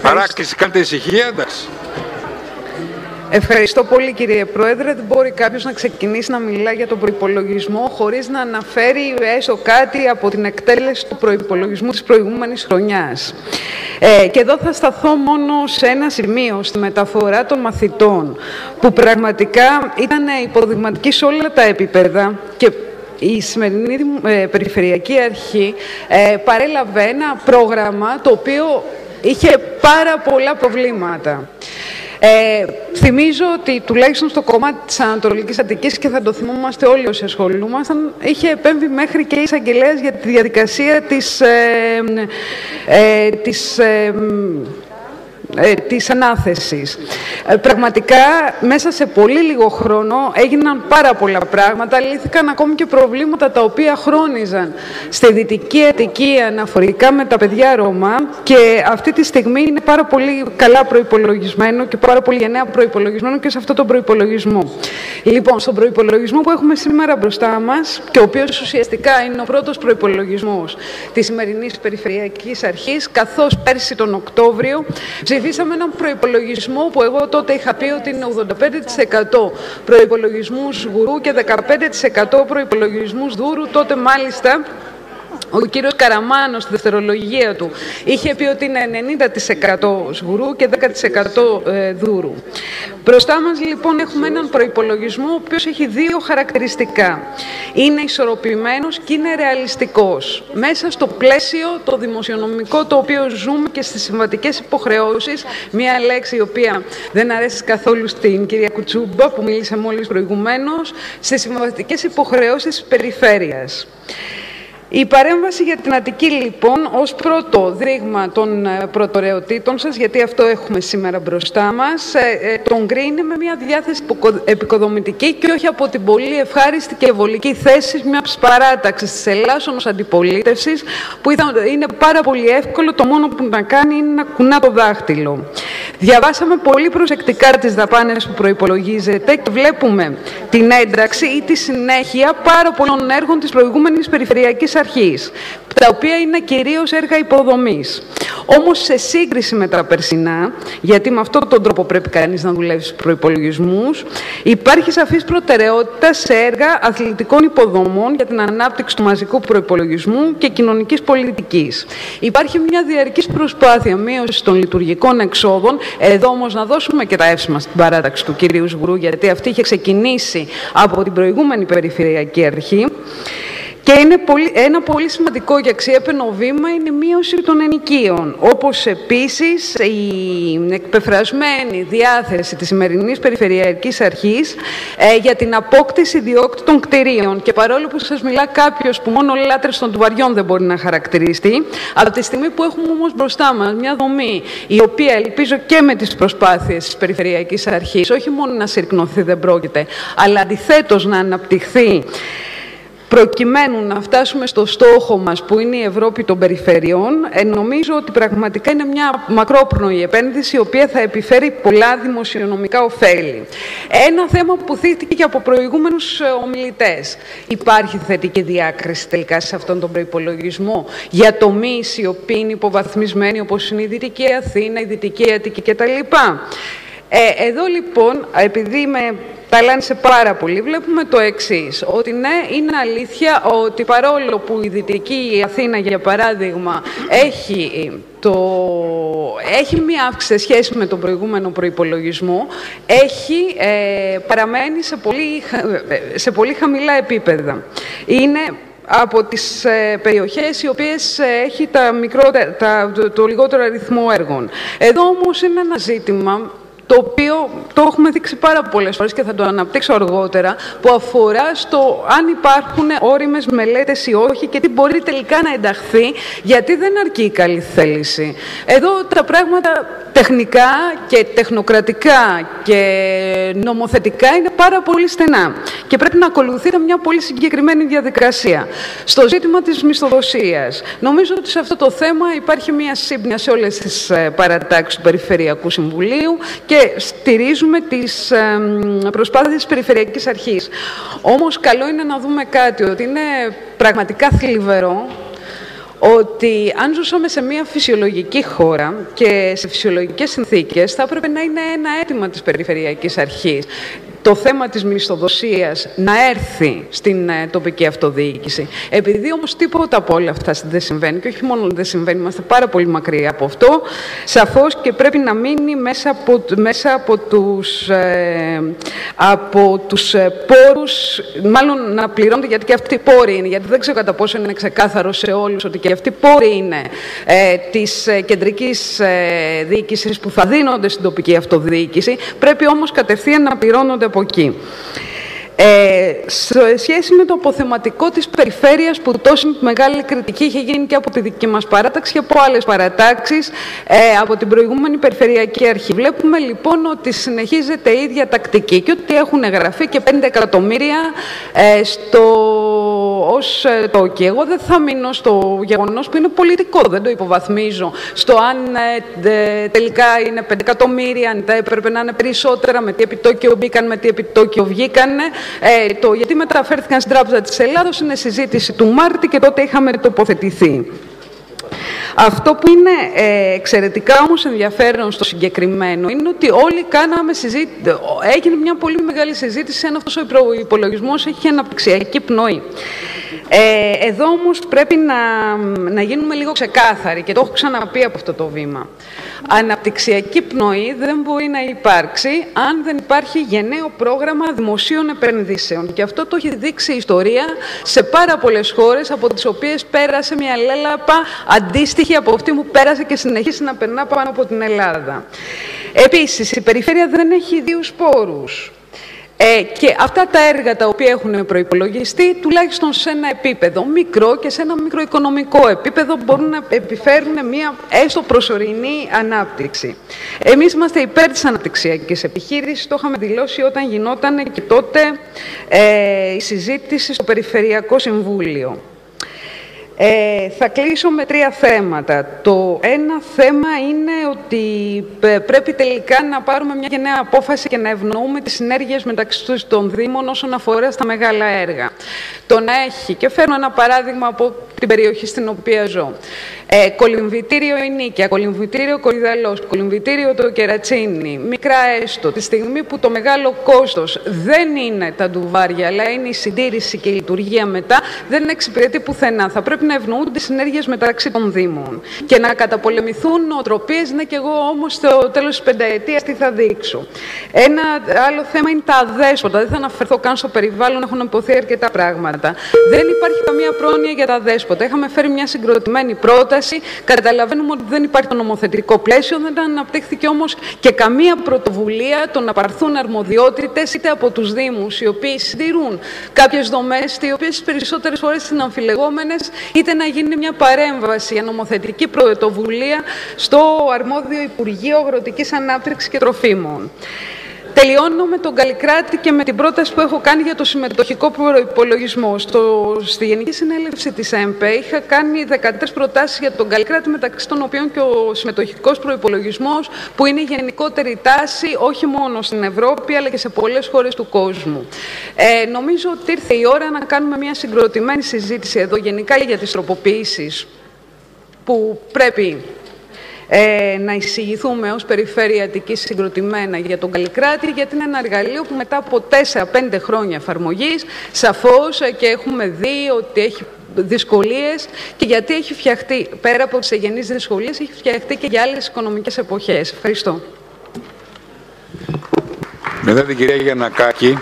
Παράκτηση, κάντε ησυχία, εντάξει. Ευχαριστώ πολύ, κύριε Πρόεδρε. Δεν μπορεί κάποιος να ξεκινήσει να μιλά για τον προϋπολογισμό χωρίς να αναφέρει έστω κάτι από την εκτέλεση του προϋπολογισμού της προηγούμενης χρονιάς. Και εδώ θα σταθώ μόνο σε ένα σημείο, στη μεταφορά των μαθητών, που πραγματικά ήταν υποδειγματική σε όλα τα επίπεδα και η σημερινή Περιφερειακή Αρχή παρέλαβε ένα πρόγραμμα το οποίο είχε πάρα πολλά προβλήματα. Θυμίζω ότι τουλάχιστον στο κομμάτι της Ανατολικής Αττικής, και θα το θυμόμαστε όλοι όσοι ασχολούμασταν, είχε επέμβει μέχρι και η εισαγγελέας για τη διαδικασία της ανάθεσης. Πραγματικά, μέσα σε πολύ λίγο χρόνο έγιναν πάρα πολλά πράγματα, λύθηκαν ακόμη και προβλήματα τα οποία χρόνιζαν στη Δυτική Αττική αναφορικά με τα παιδιά Ρωμά, και αυτή τη στιγμή είναι πάρα πολύ καλά προϋπολογισμένο και πάρα πολύ γενναία προϋπολογισμένο και σε αυτό τον προϋπολογισμό. Λοιπόν, στον προϋπολογισμό που έχουμε σήμερα μπροστά μας, και ο οποίος ουσιαστικά είναι ο πρώτος προϋπολογισμός της σημερινής Περιφερειακής Αρχής, καθώς πέρσι τον Οκτώβριο ψηφίσαμε έναν προϋπολογισμό που εγώ τότε είχα πει ότι είναι 85% προϋπολογισμούς Γουρού και 15% προϋπολογισμούς Δούρου. Τότε μάλιστα ο κύριος Καραμάνος στη δευτερολογία του είχε πει ότι είναι 90% Σγουρού και 10% Δούρου. Μπροστά μας λοιπόν έχουμε έναν προϋπολογισμό ο οποίος έχει δύο χαρακτηριστικά. Είναι ισορροπημένος και είναι ρεαλιστικός. Μέσα στο πλαίσιο το δημοσιονομικό το οποίο ζούμε και στις συμβατικές υποχρεώσεις, μία λέξη η οποία δεν αρέσει καθόλου στην κυρία Κουτσούμπα που μίλησε μόλις προηγουμένως, στις συμβατικές υποχρεώσεις της περιφέρειας. Η παρέμβαση για την Αττική, λοιπόν, ως πρώτο δείγμα των προτεραιοτήτων σας, γιατί αυτό έχουμε σήμερα μπροστά μας, τον κρίνει με μια διάθεση επικοδομητική και όχι από την πολύ ευχάριστη και βολική θέση μιας παράταξης της ελάσσονος αντιπολίτευσης, που είναι πάρα πολύ εύκολο, το μόνο που να κάνει είναι να κουνά το δάχτυλο. Διαβάσαμε πολύ προσεκτικά τις δαπάνες που προϋπολογίζεται και βλέπουμε την ένταξη ή τη συνέχεια πάρα πολλών έργων της προηγούμενης Περιφερειακής Αρχής, τα οποία είναι κυρίως έργα υποδομής. Όμως σε σύγκριση με τα περσινά, γιατί με αυτόν τον τρόπο πρέπει κανείς να δουλεύει στους προϋπολογισμούς, υπάρχει σαφής προτεραιότητα σε έργα αθλητικών υποδομών για την ανάπτυξη του μαζικού προϋπολογισμού και κοινωνικής πολιτικής. Υπάρχει μια διαρκής προσπάθεια μείωσης των λειτουργικών εξόδων. Εδώ όμως να δώσουμε και τα εύσημα στην παράταξη του κυρίου Σγουρού, γιατί αυτή είχε ξεκινήσει από την προηγούμενη Περιφερειακή Αρχή. Και είναι ένα πολύ σημαντικό και αξιέπαινο βήμα είναι η μείωση των ενοικίων, όπως επίσης η εκπεφρασμένη διάθεση της σημερινής Περιφερειακής Αρχής για την απόκτηση ιδιόκτητων κτηρίων. Και παρόλο που σας μιλά κάποιος που μόνο λάτρες των τουβαριών δεν μπορεί να χαρακτηριστεί, από τη στιγμή που έχουμε όμως μπροστά μας μια δομή η οποία ελπίζω και με τις προσπάθειες της Περιφερειακής Αρχής όχι μόνο να συρρικνωθεί δεν πρόκειται, αλλά αντιθέτως να αναπτυχθεί, προκειμένου να φτάσουμε στο στόχο μας που είναι η Ευρώπη των περιφερειών, νομίζω ότι πραγματικά είναι μια μακρόπνοη επένδυση η οποία θα επιφέρει πολλά δημοσιονομικά ωφέλη. Ένα θέμα που θίχτηκε και από προηγούμενους ομιλητές. Υπάρχει θετική διάκριση τελικά σε αυτόν τον προϋπολογισμό για τομείς οι οποίοι είναι υποβαθμισμένοι, όπως είναι η Δυτική Αθήνα, η Δυτική Αττική κτλ. Εδώ λοιπόν, επειδή με ταλάνισε πάρα πολύ, βλέπουμε το εξής, ότι ναι, είναι αλήθεια ότι παρόλο που η Δυτική Αθήνα, για παράδειγμα, έχει μία αύξηση σε σχέση με τον προηγούμενο προϋπολογισμό, παραμένει σε πολύ χαμηλά επίπεδα. Είναι από τις περιοχές οι οποίες έχει το λιγότερο αριθμό έργων. Εδώ όμως είναι ένα ζήτημα το οποίο το έχουμε δείξει πάρα πολλές φορές και θα το αναπτύξω αργότερα, που αφορά στο αν υπάρχουν όριμες μελέτες ή όχι και τι μπορεί τελικά να ενταχθεί, γιατί δεν αρκεί η καλή θέληση. Εδώ τα πράγματα τεχνικά και τεχνοκρατικά και νομοθετικά είναι πάρα πολύ στενά και πρέπει να ακολουθείται μια πολύ συγκεκριμένη διαδικασία. Στο ζήτημα της μισθοδοσίας, νομίζω ότι σε αυτό το θέμα υπάρχει μια σύμπνοια σε όλες τις παρατάξεις του Περιφερειακού Συμβουλίου και στηρίζουμε τις προσπάθειες της Περιφερειακής Αρχής. Όμως καλό είναι να δούμε κάτι, ότι είναι πραγματικά θλιβερό ότι αν ζούσαμε σε μια φυσιολογική χώρα και σε φυσιολογικές συνθήκες, θα έπρεπε να είναι ένα αίτημα της Περιφερειακής Αρχής το θέμα της μισθοδοσίας να έρθει στην τοπική αυτοδιοίκηση. Επειδή όμως τίποτα από όλα αυτά δεν συμβαίνει, και όχι μόνο δεν συμβαίνει, είμαστε πάρα πολύ μακριά από αυτό, σαφώς και πρέπει να μείνει μέσα από τους πόρους, μάλλον να πληρώνονται, γιατί και αυτοί οι πόροι είναι, γιατί δεν ξέρω κατά πόσο είναι ξεκάθαρο σε όλους ότι και αυτοί οι πόροι είναι της κεντρικής διοίκησης που θα δίνονται στην τοπική αυτοδιοίκηση, πρέπει όμως κατευθείαν να πληρώνονται από εκεί. Σε σχέση με το αποθεματικό της περιφέρειας, που τόση μεγάλη κριτική είχε γίνει και από τη δική μας παράταξη και από άλλες παρατάξεις από την προηγούμενη Περιφερειακή Αρχή, βλέπουμε λοιπόν ότι συνεχίζεται η ίδια τακτική και ότι έχουν γραφεί και 5 εκατομμύρια ως τόκι. Εγώ δεν θα μείνω στο γεγονός που είναι πολιτικό, δεν το υποβαθμίζω, στο αν τελικά είναι 5 εκατομμύρια, αν έπρεπε να είναι περισσότερα, με τι επιτόκιο μπήκαν, με τι επιτόκιο βγήκαν. Γιατί μεταφέρθηκαν στην Τράπεζα της Ελλάδος είναι συζήτηση του Μάρτη και τότε είχαμε τοποθετηθεί. Αυτό που είναι εξαιρετικά όμως ενδιαφέρον στο συγκεκριμένο είναι ότι όλοι κάναμε συζήτηση, έγινε μια πολύ μεγάλη συζήτηση αν αυτός ο προϋπολογισμός έχει αναπτυξιακή πνοή. Εδώ όμως πρέπει να γίνουμε λίγο ξεκάθαροι και το έχω ξαναπεί από αυτό το βήμα. Αναπτυξιακή πνοή δεν μπορεί να υπάρξει αν δεν υπάρχει γενναίο πρόγραμμα δημοσίων επενδύσεων. Και αυτό το έχει δείξει η ιστορία σε πάρα πολλές χώρες, από τις οποίες πέρασε μια λέλαπα αντίστοιχη από αυτή που πέρασε και συνεχίσει να περνά πάνω από την Ελλάδα. Επίσης, η περιφέρεια δεν έχει ιδίους πόρους. Και αυτά τα έργα τα οποία έχουν προϋπολογιστεί, τουλάχιστον σε ένα επίπεδο μικρό και σε ένα μικροοικονομικό επίπεδο, μπορούν να επιφέρουν μια έστω προσωρινή ανάπτυξη. Εμείς είμαστε υπέρ της αναπτυξιακής επιχείρησης, το είχαμε δηλώσει όταν γινόταν και τότε η συζήτηση στο Περιφερειακό Συμβούλιο. Θα κλείσω με 3 θέματα. Το ένα θέμα είναι ότι πρέπει τελικά να πάρουμε μια γενναία απόφαση και να ευνοούμε τις συνέργειες μεταξύ των Δήμων όσον αφορά στα μεγάλα έργα. Το να έχει, και φέρνω ένα παράδειγμα από την περιοχή στην οποία ζω, κολυμβητήριο η Νίκαια, κολυμβητήριο Κορυδαλός, κολυμβητήριο το Κερατσίνι, μικρά έστω, τη στιγμή που το μεγάλο κόστος δεν είναι τα ντουβάρια, αλλά είναι η συντήρηση και η λειτουργία μετά, δεν εξυπηρετεί πουθενά. Θα πρέπει να ευνοούνται τις συνέργειες μεταξύ των Δήμων και να καταπολεμηθούν νοοτροπίες, ναι, και εγώ όμως στο τέλος της πενταετίας τι θα δείξω. Ένα άλλο θέμα είναι τα αδέσποτα. Δεν θα αναφερθώ καν στο περιβάλλον, έχουν υποθεί αρκετά πράγματα. Δεν υπάρχει καμία πρόνοια για τα αδέσποτα. Είχαμε φέρει μια συγκροτημένη πρόταση. Καταλαβαίνουμε ότι δεν υπάρχει το νομοθετικό πλαίσιο, δεν αναπτύχθηκε όμως και καμία πρωτοβουλία το να πάρθουν αρμοδιότητες είτε από τους Δήμους, οι οποίοι συντηρούν κάποιες δομές, οι οποίες τις περισσότερες φορές είναι αμφιλεγόμενες, είτε να γίνει μια παρέμβαση για νομοθετική πρωτοβουλία στο αρμόδιο Υπουργείο Αγροτικής Ανάπτυξης και Τροφίμων. Τελειώνω με τον Καλλικράτη και με την πρόταση που έχω κάνει για το συμμετοχικό προϋπολογισμό. Στη Γενική Συνέλευση της ΕΜΠΕ είχα κάνει 13 προτάσεις για τον Καλλικράτη, μεταξύ των οποίων και ο συμμετοχικός προϋπολογισμός, που είναι η γενικότερη τάση όχι μόνο στην Ευρώπη αλλά και σε πολλές χώρες του κόσμου. Νομίζω ότι ήρθε η ώρα να κάνουμε μια συγκροτημένη συζήτηση εδώ γενικά για τις τροποποιήσεις που πρέπει να εισηγηθούμε ως Περιφέρεια Αττικής συγκροτημένα για τον Καλλικράτη, γιατί είναι ένα εργαλείο που μετά από 4-5 χρόνια εφαρμογής, σαφώς και έχουμε δει ότι έχει δυσκολίες, και γιατί έχει φτιαχτεί, πέρα από τις εγγενείς δυσκολίες, έχει φτιαχτεί και για άλλες οικονομικές εποχές. Ευχαριστώ. Μετά την κυρία Γιαννακάκη.